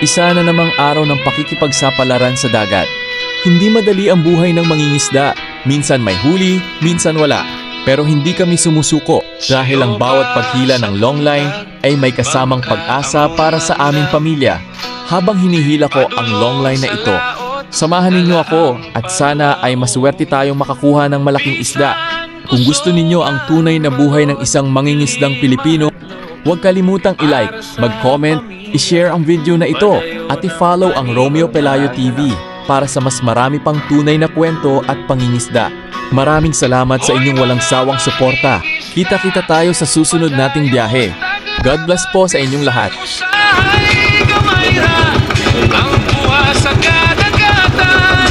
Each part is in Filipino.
Isa na namang araw ng pakikipagsapalaran sa dagat. Hindi madali ang buhay ng mangingisda. Minsan may huli, minsan wala. Pero hindi kami sumusuko dahil ang bawat paghila ng longline ay may kasamang pag-asa para sa aming pamilya. Habang hinihila ko ang longline na ito, samahan ninyo ako at sana ay maswerte tayong makakuha ng malaking isda. Kung gusto ninyo ang tunay na buhay ng isang mangingisdang Pilipino, huwag kalimutang i-like, mag-comment, i-share ang video na ito at i-follow ang Romeo Pelayo TV para sa mas marami pang tunay na kwento at pangingisda. Maraming salamat sa inyong walang sawang suporta. Kita-kita tayo sa susunod nating biyahe. God bless po sa inyong lahat. Ang buha sa kadagatan,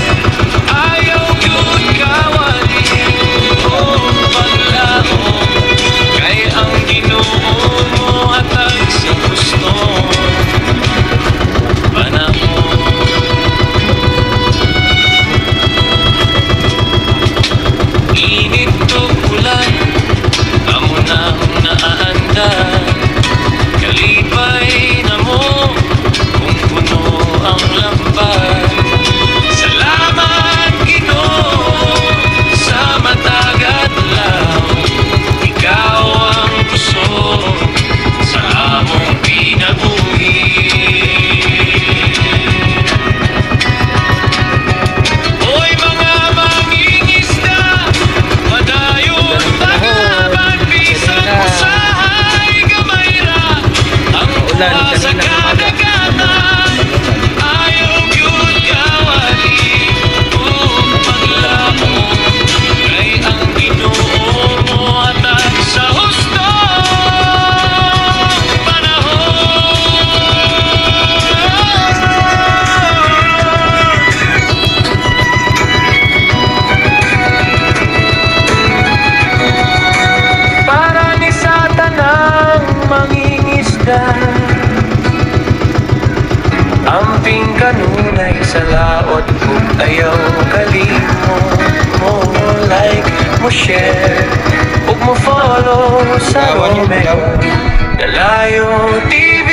ayaw yun kawali o paglao. Kay ang Ginoo mo hatag sa gusto panahon. Init to ulan, amo na ang naandar. Kalipay na mo kung puno ang lambat. Salamat Ginoo sa matag adlaw. Ikaw ang puso sa among pinabuhi. Oy mga mangingisda, padayon tagaban bisag usahay gamay ra. Ang buha sa kadagatan, ayaw yun kawali o paglao. Kay ang Ginoo mo hatag sa husto panahon. Para ni sa tanang mangingisda, amping kanunay sa laot kung ayaw kalimo mo like, mo share, ug mo follow sa Romeo Pelayo TV.